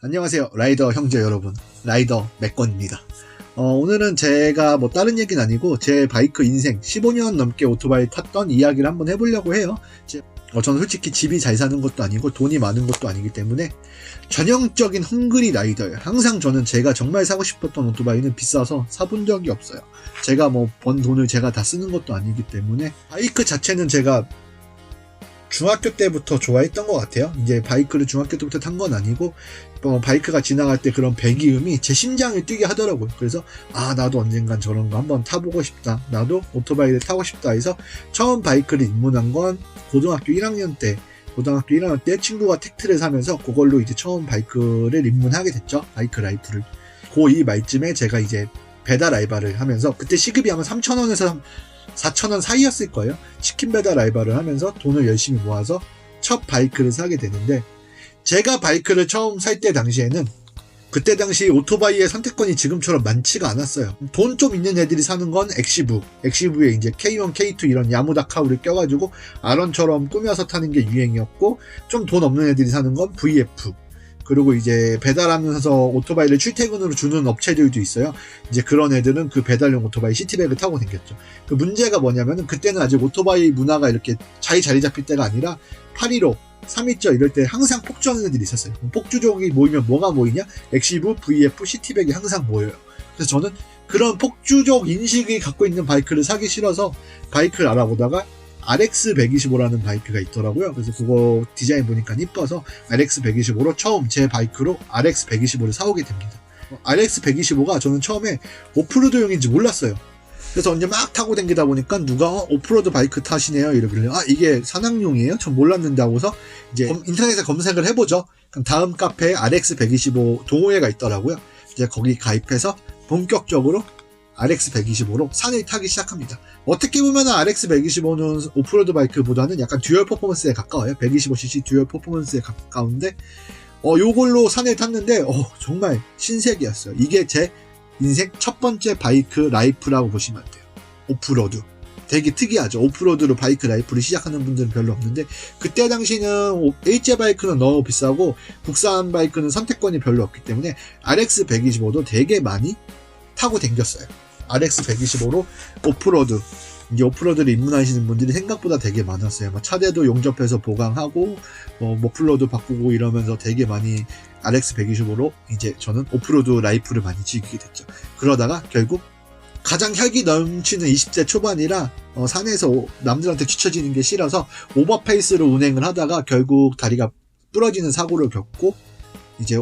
안녕하세요 라이더 형제 여러분, 라이더 맥건입니다. 오늘은 제가 뭐 다른 얘기는 아니고 제 바이크 인생 15년 넘게 오토바이 탔던 이야기를 한번 해보려고 해요. 저는 솔직히 집이 잘 사는 것도 아니고 돈이 많은 것도 아니기 때문에 전형적인 헝그리 라이더예요. 항상 저는 제가 정말 사고 싶었던 오토바이는 비싸서 사본 적이 없어요. 제가 뭐 번 돈을 제가 다 쓰는 것도 아니기 때문에 바이크 자체는 제가 중학교 때부터 좋아했던 것 같아요. 이제 바이크를 중학교 때부터 탄 건 아니고 바이크가 지나갈 때 그런 배기음이 제 심장을 뛰게 하더라고요. 그래서 나도 언젠간 저런 거 한번 타보고 싶다, 나도 오토바이를 타고 싶다 해서 처음 바이크를 입문한 건 고등학교 1학년 때 친구가 텍트를 사면서 그걸로 이제 처음 바이크를 입문하게 됐죠. 바이크 라이프를. 고2 말쯤에 제가 이제 배달 알바를 하면서, 그때 시급이 아마 3,000원에서 4,000원 사이였을 거예요. 치킨 배달 알바를 하면서 돈을 열심히 모아서 첫 바이크를 사게 되는데, 제가 바이크를 처음 살 때 당시에는 그때 당시 오토바이의 선택권이 지금처럼 많지가 않았어요. 돈 좀 있는 애들이 사는 건 엑시브에 이제 K1, K2 이런 야무다카우를 껴가지고 아런처럼 꾸며서 타는 게 유행이었고, 좀 돈 없는 애들이 사는 건 VF, 그리고 이제 배달하면서 오토바이를 출퇴근으로 주는 업체들도 있어요. 이제 그런 애들은 그 배달용 오토바이 시티백을 타고 다녔죠. 그 문제가 뭐냐면은 그때는 아직 오토바이 문화가 이렇게 자리 잡힐 때가 아니라 815, 327 이럴 때 항상 폭주하는 애들이 있었어요. 폭주족이 모이면 뭐가 모이냐? 엑시브, VF, 시티백이 항상 모여요. 그래서 저는 그런 폭주족 인식이 갖고 있는 바이크를 사기 싫어서 바이크를 알아보다가 RX125라는 바이크가 있더라고요. 그래서 그거 디자인 보니까 이뻐서 RX125로 처음 제 바이크로 RX125를 사오게 됩니다. RX125가 저는 처음에 오프로드용인지 몰랐어요. 그래서 언제 막 타고 다니다 보니까 누가 오프로드 바이크 타시네요 이러길래 이게 산악용이에요? 전 몰랐는데 하고서 이제 인터넷에 검색을 해보죠. 그럼 다음 카페에 RX125 동호회가 있더라고요. 이제 거기 가입해서 본격적으로 RX125로 산을 타기 시작합니다. 어떻게 보면 RX125는 오프로드 바이크보다는 약간 듀얼 퍼포먼스에 가까워요. 125cc 듀얼 퍼포먼스에 가까운데 요걸로 산을 탔는데 정말 신세계였어요. 이게 제 인생 첫 번째 바이크 라이프라고 보시면 돼요. 오프로드. 되게 특이하죠. 오프로드로 바이크 라이프를 시작하는 분들은 별로 없는데, 그때 당시는 일제 바이크는 너무 비싸고 국산 바이크는 선택권이 별로 없기 때문에 RX125도 되게 많이 타고 댕겼어요. RX125로 오프로드, 이제 오프로드를 입문하시는 분들이 생각보다 되게 많았어요. 차대도 용접해서 보강하고 머플러도 바꾸고 이러면서 되게 많이 RX125로 이제 저는 오프로드 라이프를 많이 즐기게 됐죠. 그러다가 결국 가장 혈기 넘치는 20대 초반이라 산에서 남들한테 뒤처지는 게 싫어서 오버페이스로 운행을 하다가 결국 다리가 부러지는 사고를 겪고 이제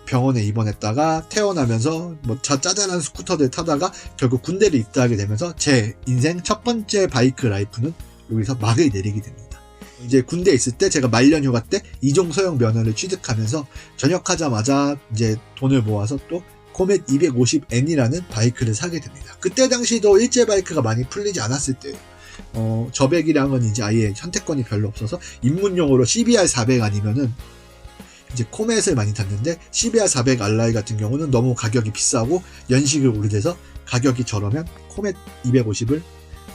병원에 입원했다가 퇴원하면서 짜잘한 스쿠터들 타다가 결국 군대를 입대하게 되면서 제 인생 첫 번째 바이크 라이프는 여기서 막을 내리게 됩니다. 이제 군대에 있을 때 제가 말년 휴가 때 이종 소형 면허를 취득하면서 전역하자마자 이제 돈을 모아서 또 코멧 250N이라는 바이크를 사게 됩니다. 그때 당시도 일제 바이크가 많이 풀리지 않았을 때예요. 저배기량은 이제 아예 선택권이 별로 없어서 입문용으로 CBR400 아니면은 이제 코멧을 많이 탔는데, CBR400 알라이 같은 경우는 너무 가격이 비싸고 연식이 오래돼서 가격이 저러면 코멧 250을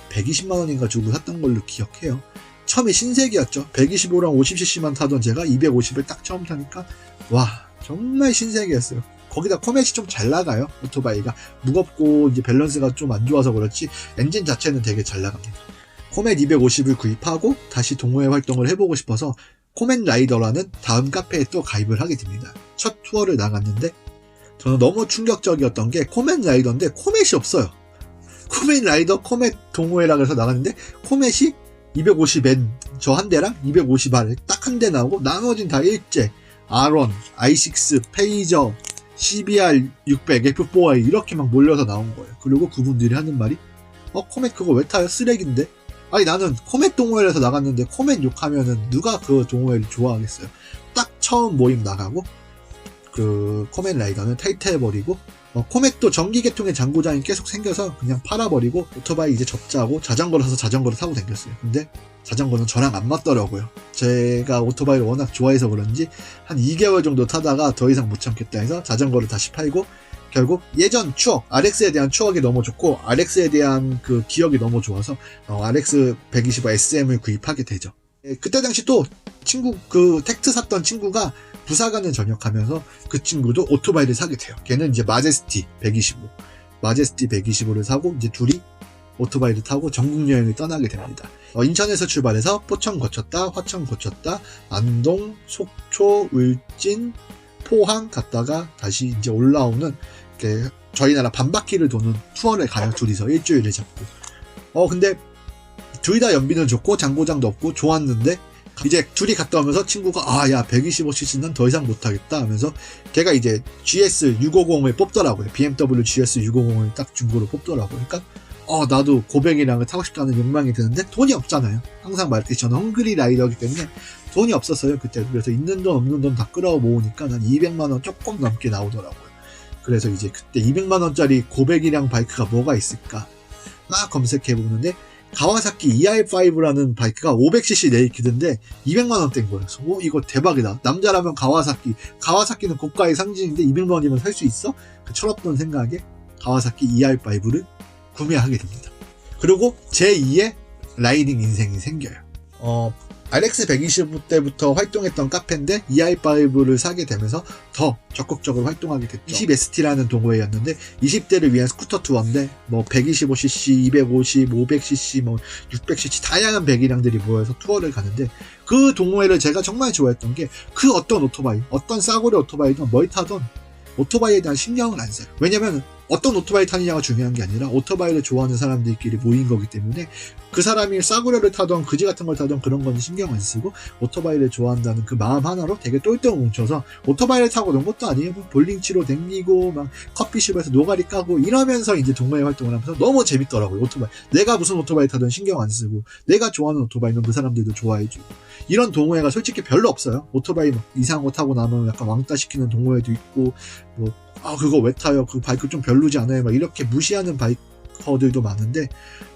120만원인가 주고 샀던 걸로 기억해요. 처음에 신세계였죠. 125랑 50cc만 타던 제가 250을 딱 처음 타니까 정말 신세계였어요. 거기다 코멧이 좀 잘 나가요. 오토바이가 무겁고 이제 밸런스가 좀 안 좋아서 그렇지 엔진 자체는 되게 잘 나갑니다. 코멧 250을 구입하고 다시 동호회 활동을 해보고 싶어서 코멧 라이더라는 다음 카페에 또 가입을 하게 됩니다. 첫 투어를 나갔는데 저는 너무 충격적이었던 게 코멧 라이더인데 코멧이 없어요. 코멧 라이더 코멧 동호회라 그래서 나갔는데 코멧이 250N 저 한 대랑 250R 딱 한 대 나오고 나머진 다 일제, R1, i6, 페이저, CBR 600, F4i 이렇게 막 몰려서 나온 거예요. 그리고 그분들이 하는 말이 코멧 그거 왜 타요? 쓰레기인데? 아니 나는 코멧 동호회에서 나갔는데 코멧 욕하면은 누가 그 동호회를 좋아하겠어요. 딱 처음 모임 나가고 그 코멧 라이더는 탈퇴해버리고 코멧도 전기계통의 장고장이 계속 생겨서 그냥 팔아버리고 오토바이 이제 접자고 자전거를 사서 자전거를 타고 다녔어요. 근데 자전거는 저랑 안 맞더라고요. 제가 오토바이를 워낙 좋아해서 그런지 한 2개월 정도 타다가 더 이상 못 참겠다 해서 자전거를 다시 팔고 결국 예전 추억, RX에 대한 추억이 너무 좋고 RX에 대한 그 기억이 너무 좋아서 RX125 SM을 구입하게 되죠. 그때 당시 또 친구 그 텍트 샀던 친구가 부사관을 전역하면서 그 친구도 오토바이를 사게 돼요. 걔는 이제 마제스티 125를 사고 이제 둘이 오토바이를 타고 전국 여행을 떠나게 됩니다. 인천에서 출발해서 포천 거쳤다, 화천 거쳤다, 안동, 속초, 울진, 포항 갔다가 다시 이제 올라오는 저희 나라 반바퀴를 도는 투어를 가요. 둘이서 일주일을 잡고. 근데 둘 다 연비는 좋고 장고장도 없고 좋았는데 이제 둘이 갔다 오면서 친구가 야 125cc는 더 이상 못하겠다 하면서 걔가 이제 GS 650을 뽑더라고요. BMW GS 650을 딱 중고로 뽑더라고요. 그러니까 나도 고백이랑을 타고 싶다는 욕망이 드는데 돈이 없잖아요. 항상 말했듯이 저는 헝그리 라이더이기 때문에 돈이 없었어요 그때. 그래서 있는 돈 없는 돈 다 끌어 모으니까 한 200만원 조금 넘게 나오더라고요. 그래서 이제 그때 200만원짜리 고백이랑 바이크가 뭐가 있을까 막 검색해보는데 가와사키 ER5라는 바이크가 500cc 네이키드인데 200만원대인 거예요. 그래서 이거 대박이다. 남자라면 가와사키는 고가의 상징인데 200만원이면 살 수 있어? 그 철없던 생각에 가와사키 ER5를 구매하게 됩니다. 그리고 제2의 라이딩 인생이 생겨요. RX125 때부터 활동했던 카페인데 ER5를 사게 되면서 더 적극적으로 활동하게 됐죠. 20ST라는 동호회였는데 20대를 위한 스쿠터 투어인데 125cc, 250, 500cc, 600cc 다양한 배기량들이 모여서 투어를 가는데 그 동호회를 제가 정말 좋아했던 게 그 어떤 오토바이, 어떤 싸구려 오토바이든 뭘 타던 오토바이에 대한 신경을 안 써요. 왜냐면 어떤 오토바이 타느냐가 중요한 게 아니라 오토바이를 좋아하는 사람들끼리 모인 거기 때문에 그 사람이 싸구려를 타던 그지 같은 걸 타던 그런 건 신경 안 쓰고 오토바이를 좋아한다는 그 마음 하나로 되게 똘똘 뭉쳐서 오토바이를 타고 논 것도 아니에요. 볼링 치러 댕기고 막 커피숍에서 노가리 까고 이러면서 이제 동호회 활동을 하면서 너무 재밌더라고요. 오토바이. 내가 무슨 오토바이 타든 신경 안 쓰고 내가 좋아하는 오토바이는 그 사람들도 좋아해주고 이런 동호회가 솔직히 별로 없어요. 오토바이 막 이상한 거 타고 나면 약간 왕따 시키는 동호회도 있고 그거 왜 타요? 그 바이크 좀 별로지 않아요? 막 이렇게 무시하는 바이커들도 많은데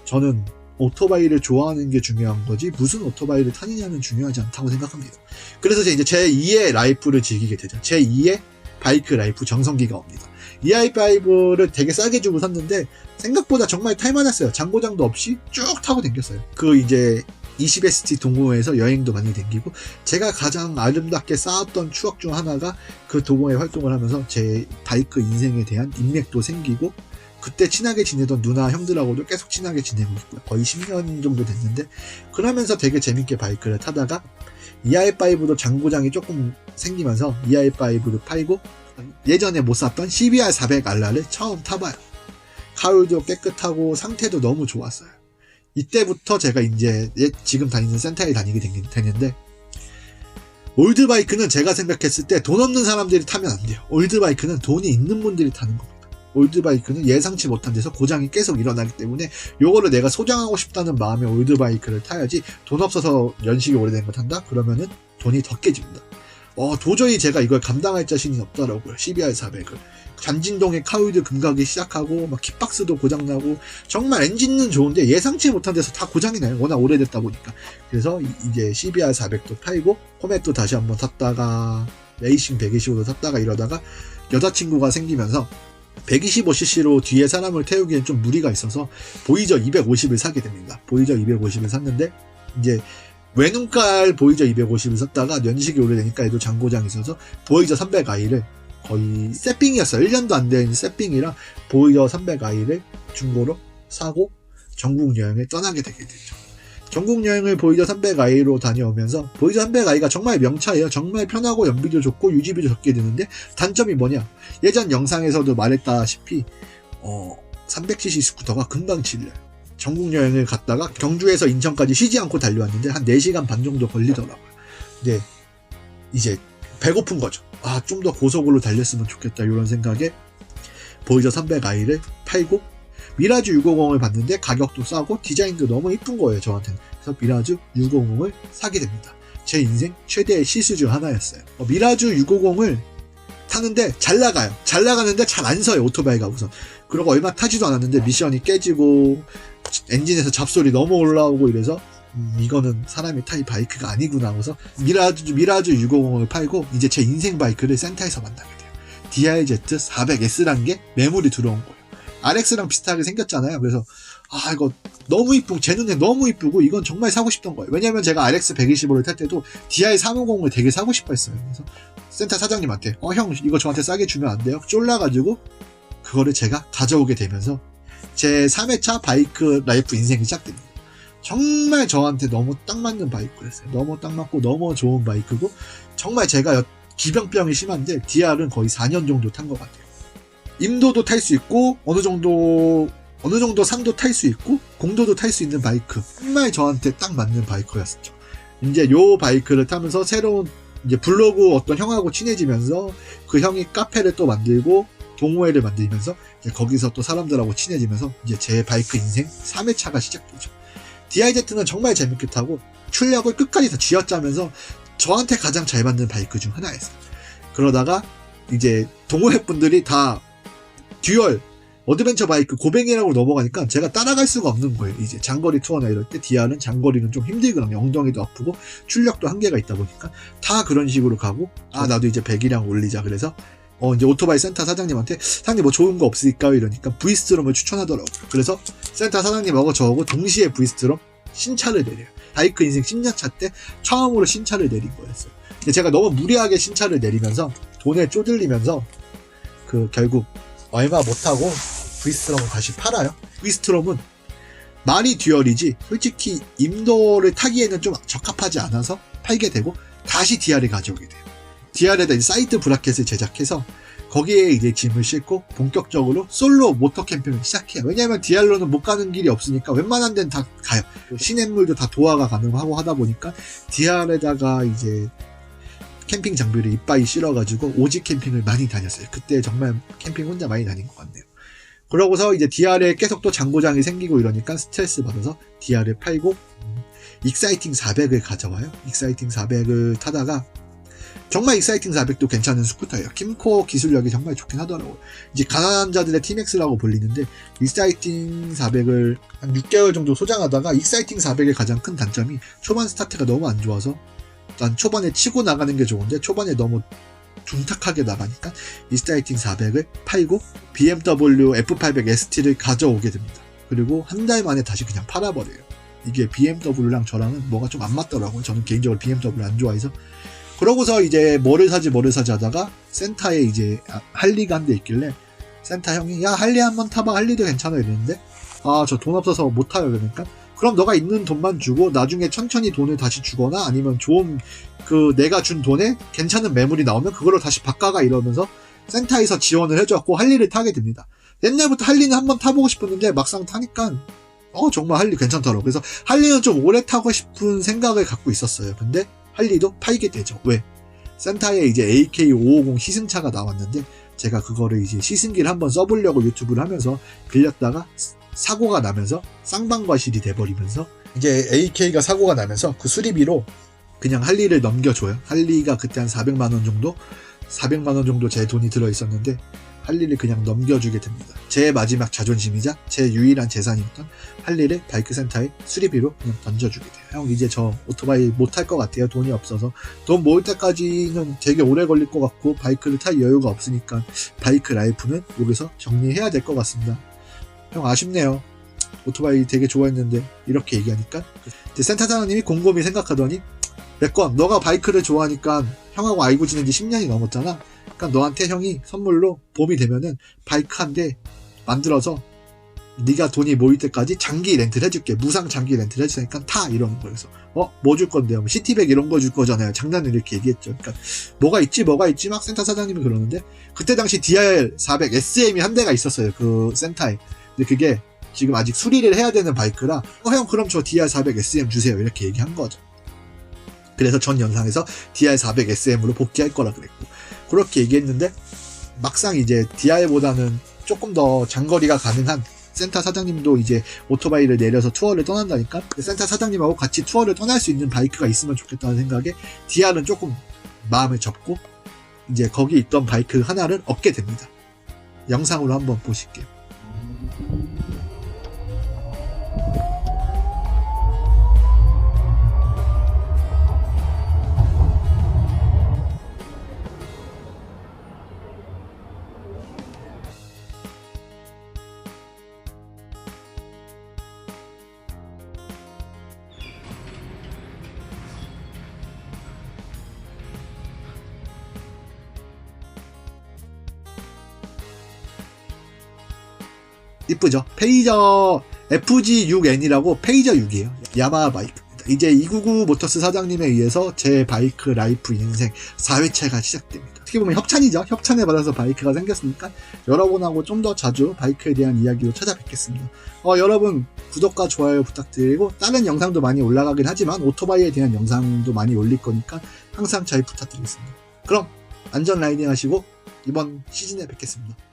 저는 오토바이를 좋아하는 게 중요한 거지 무슨 오토바이를 타느냐는 중요하지 않다고 생각합니다. 그래서 이제 제2의 라이프를 즐기게 되죠. 제2의 바이크 라이프 정성기가 옵니다. EI5를 되게 싸게 주고 샀는데 생각보다 정말 탈만했어요. 장고장도 없이 쭉 타고 댕겼어요. 그 이제 20ST 동호회에서 여행도 많이 댕기고 제가 가장 아름답게 쌓았던 추억 중 하나가 그 동호회 활동을 하면서 제 바이크 인생에 대한 인맥도 생기고 그때 친하게 지내던 누나 형들하고도 계속 친하게 지내고 있고요. 거의 10년 정도 됐는데 그러면서 되게 재밌게 바이크를 타다가 ER5도 장고장이 조금 생기면서 ER5를 팔고 예전에 못 샀던 CBR400RR를 처음 타봐요. 가을도 깨끗하고 상태도 너무 좋았어요. 이때부터 제가 이제 지금 다니는 센터에 다니게 되는데 올드바이크는 제가 생각했을 때 돈 없는 사람들이 타면 안 돼요. 올드바이크는 돈이 있는 분들이 타는 겁니다. 올드바이크는 예상치 못한 데서 고장이 계속 일어나기 때문에 요거를 내가 소장하고 싶다는 마음에 올드바이크를 타야지 돈 없어서 연식이 오래된 거 탄다? 그러면은 돈이 더 깨집니다. 도저히 제가 이걸 감당할 자신이 없더라고요. CBR400을. 잔진동에 카우이드 금가기 시작하고 막 킥박스도 고장나고 정말 엔진은 좋은데 예상치 못한 데서 다 고장이 나요. 워낙 오래됐다 보니까. 그래서 이제 CBR400도 팔고 코멧도 다시 한번 탔다가 레이싱 125도 탔다가 이러다가 여자친구가 생기면서 125cc로 뒤에 사람을 태우기엔 좀 무리가 있어서 보이저 250을 사게 됩니다. 보이저 250을 샀는데 이제 외눈깔 보이저 250을 샀다가 연식이 오래되니까 얘도 장고장이 있어서 보이저 300i를 거의 세핑이었어요. 1년도 안 된 세핑이랑 보이저 300i를 중고로 사고 전국 여행을 떠나게 되게 되죠. 전국 여행을 보이저 300i로 다녀오면서 보이저 300i가 정말 명차예요. 정말 편하고 연비도 좋고 유지비도 적게 드는데 단점이 뭐냐? 예전 영상에서도 말했다시피 300cc 스쿠터가 금방 질려요. 전국 여행을 갔다가 경주에서 인천까지 쉬지 않고 달려왔는데 한 4시간 반 정도 걸리더라고요. 근데 이제 배고픈 거죠. 좀 더 고속으로 달렸으면 좋겠다 이런 생각에 보이저 300i를 팔고 미라주 650을 봤는데 가격도 싸고 디자인도 너무 이쁜 거예요 저한테는. 그래서 미라주 650을 사게 됩니다. 제 인생 최대의 실수 중 하나였어요. 미라주 650을 타는데 잘 나가요. 잘 나가는데 잘 안 서요 오토바이가 우선. 그리고 얼마 타지도 않았는데 미션이 깨지고 엔진에서 잡소리 너무 올라오고 이래서 이거는 사람이 탈 바이크가 아니구나 하고서 미라주 650을 팔고 이제 제 인생 바이크를 센터에서 만나게 돼요. DRZ 400S란 게 매물이 들어온 거예요. RX랑 비슷하게 생겼잖아요. 그래서 이거 너무 이쁘고 제 눈에 너무 이쁘고 이건 정말 사고 싶던 거예요. 왜냐면 제가 RX 125를 탈 때도 DI 350을 되게 사고 싶어 했어요. 그래서 센터 사장님한테 형 이거 저한테 싸게 주면 안 돼요? 쫄라가지고 그거를 제가 가져오게 되면서 제 3회차 바이크 라이프 인생이 시작됩니다. 정말 저한테 너무 딱 맞는 바이크였어요. 너무 딱 맞고 너무 좋은 바이크고 정말 제가 기병병이 심한데 DR은 거의 4년 정도 탄 것 같아요. 임도도 탈 수 있고 어느 정도 산도 탈 수 있고 공도도 탈 수 있는 바이크, 정말 저한테 딱 맞는 바이크였었죠. 이제 요 바이크를 타면서 새로운 이제 블로그 어떤 형하고 친해지면서 그 형이 카페를 또 만들고 동호회를 만들면서 이제 거기서 또 사람들하고 친해지면서 이제 제 바이크 인생 3회차가 시작되죠. DIZ는 정말 재밌게 타고 출력을 끝까지 다 쥐어짜면서 저한테 가장 잘 맞는 바이크 중 하나였어요. 그러다가 이제 동호회 분들이 다 듀얼 어드벤처 바이크 고뱅이라고 넘어가니까 제가 따라갈 수가 없는 거예요. 이제 장거리 투어나 이럴 때 DR은 장거리는 좀 힘들거든요. 엉덩이도 아프고 출력도 한계가 있다 보니까 다 그런 식으로 가고 나도 이제 100이랑 올리자. 그래서 이제 오토바이 센터 사장님한테 사장님 뭐 좋은 거 없을까요? 이러니까 V스트롬을 추천하더라고요. 그래서 센터 사장님하고 저하고 동시에 V스트롬 신차를 내려요. 바이크 인생 10년차 때 처음으로 신차를 내린 거였어요. 근데 제가 너무 무리하게 신차를 내리면서 돈에 쪼들리면서 결국 얼마 못하고 V스트롬을 다시 팔아요. V스트롬은 말이 듀얼이지 솔직히 임도를 타기에는 좀 적합하지 않아서 팔게 되고 다시 DR을 가져오게 돼요. DR에다 사이드 브라켓을 제작해서 거기에 이제 짐을 싣고 본격적으로 솔로 모터 캠핑을 시작해요. 왜냐하면 DR로는 못 가는 길이 없으니까 웬만한 데는 다 가요. 시냇물도 다 도화가 가능하고 하다 보니까 DR에다가 이제 캠핑 장비를 이빠이 실어가지고 오지 캠핑을 많이 다녔어요. 그때 정말 캠핑 혼자 많이 다닌 것 같네요. 그러고서 이제 DR에 계속 또 장고장이 생기고 이러니까 스트레스 받아서 DR을 팔고 익사이팅 400을 가져와요. 익사이팅 400을 타다가 정말 익사이팅 400도 괜찮은 스쿠터예요. 킴코 기술력이 정말 좋긴 하더라고요. 이제 가난한 자들의 TMAX라고 불리는데 익사이팅 400을 한 6개월 정도 소장하다가 익사이팅 400의 가장 큰 단점이 초반 스타트가 너무 안 좋아서 난 초반에 치고 나가는 게 좋은데 초반에 너무 둔탁하게 나가니까 익사이팅 400을 팔고 BMW F800 ST를 가져오게 됩니다. 그리고 한 달 만에 다시 그냥 팔아버려요. 이게 BMW랑 저랑은 뭐가 좀 안 맞더라고요. 저는 개인적으로 BMW를 안 좋아해서. 그러고서 이제 뭐를 사지 하다가 센타에 이제 할리가 한 대 있길래 센타 형이 야 할리 한번 타봐. 할리도 괜찮아 이랬는데 저 돈 없어서 못 타요. 그러니까 그럼 너가 있는 돈만 주고 나중에 천천히 돈을 다시 주거나 아니면 좋은 내가 준 돈에 괜찮은 매물이 나오면 그걸로 다시 바꿔가 이러면서 센타에서 지원을 해줬고 할리를 타게 됩니다. 옛날부터 할리는 한번 타보고 싶었는데 막상 타니까 정말 할리 괜찮더라고요. 그래서 할리는 좀 오래 타고 싶은 생각을 갖고 있었어요. 근데 할리도 팔게 되죠. 왜? 센타에 이제 AK550 시승차가 나왔는데 제가 그거를 이제 시승기를 한번 써보려고 유튜브를 하면서 빌렸다가 사고가 나면서 쌍방과실이 돼버리면서 이제 AK가 사고가 나면서 그 수리비로 그냥 할리를 넘겨줘요. 할리가 그때 한 400만원 정도 제 돈이 들어있었는데 할리를 그냥 넘겨주게 됩니다. 제 마지막 자존심이자 제 유일한 재산이었던 할리를 바이크센터에 수리비로 그냥 던져주게 돼요. 형 이제 저 오토바이 못 탈 것 같아요. 돈이 없어서. 돈 모을 때까지는 되게 오래 걸릴 것 같고 바이크를 탈 여유가 없으니까 바이크 라이프는 여기서 정리해야 될 것 같습니다. 형 아쉽네요. 오토바이 되게 좋아했는데 이렇게 얘기하니까 이제 센터 사장님이 곰곰이 생각하더니 맥건 너가 바이크를 좋아하니까 형하고 알고 지낸 지 10년이 넘었잖아. 그러니까 너한테 형이 선물로 봄이 되면은 바이크 한 대 만들어서 네가 돈이 모일 때까지 장기 렌트를 해줄게. 무상 장기 렌트를 해주니까 타 이러는 거예요. 그래서 뭐 줄 건데요? 시티백 이런 거 줄 거잖아요. 장난을 이렇게 얘기했죠. 그러니까 뭐가 있지 막 센터 사장님이 그러는데 그때 당시 DR400 SM이 한 대가 있었어요. 그 센터에. 근데 그게 지금 아직 수리를 해야 되는 바이크라 형 그럼 저 DR400 SM 주세요. 이렇게 얘기한 거죠. 그래서 전 영상에서 DR400 SM으로 복귀할 거라 그랬고 그렇게 얘기했는데 막상 이제 DR보다는 조금 더 장거리가 가능한 센터 사장님도 이제 오토바이를 내려서 투어를 떠난다니까 센터 사장님하고 같이 투어를 떠날 수 있는 바이크가 있으면 좋겠다는 생각에 DR은 조금 마음을 접고 이제 거기 있던 바이크 하나를 얻게 됩니다. 영상으로 한번 보실게요. 이쁘죠? 페이저 FG6N이라고 페이저 6이에요. 야마하 바이크입니다. 이제 299 모터스 사장님에 의해서 제 바이크 라이프 인생 4회차가 시작됩니다. 어떻게 보면 협찬이죠. 협찬에 받아서 바이크가 생겼으니까 여러분하고 좀 더 자주 바이크에 대한 이야기로 찾아뵙겠습니다. 여러분 구독과 좋아요 부탁드리고 다른 영상도 많이 올라가긴 하지만 오토바이에 대한 영상도 많이 올릴 거니까 항상 잘 부탁드리겠습니다. 그럼 안전 라이딩 하시고 이번 시즌에 뵙겠습니다.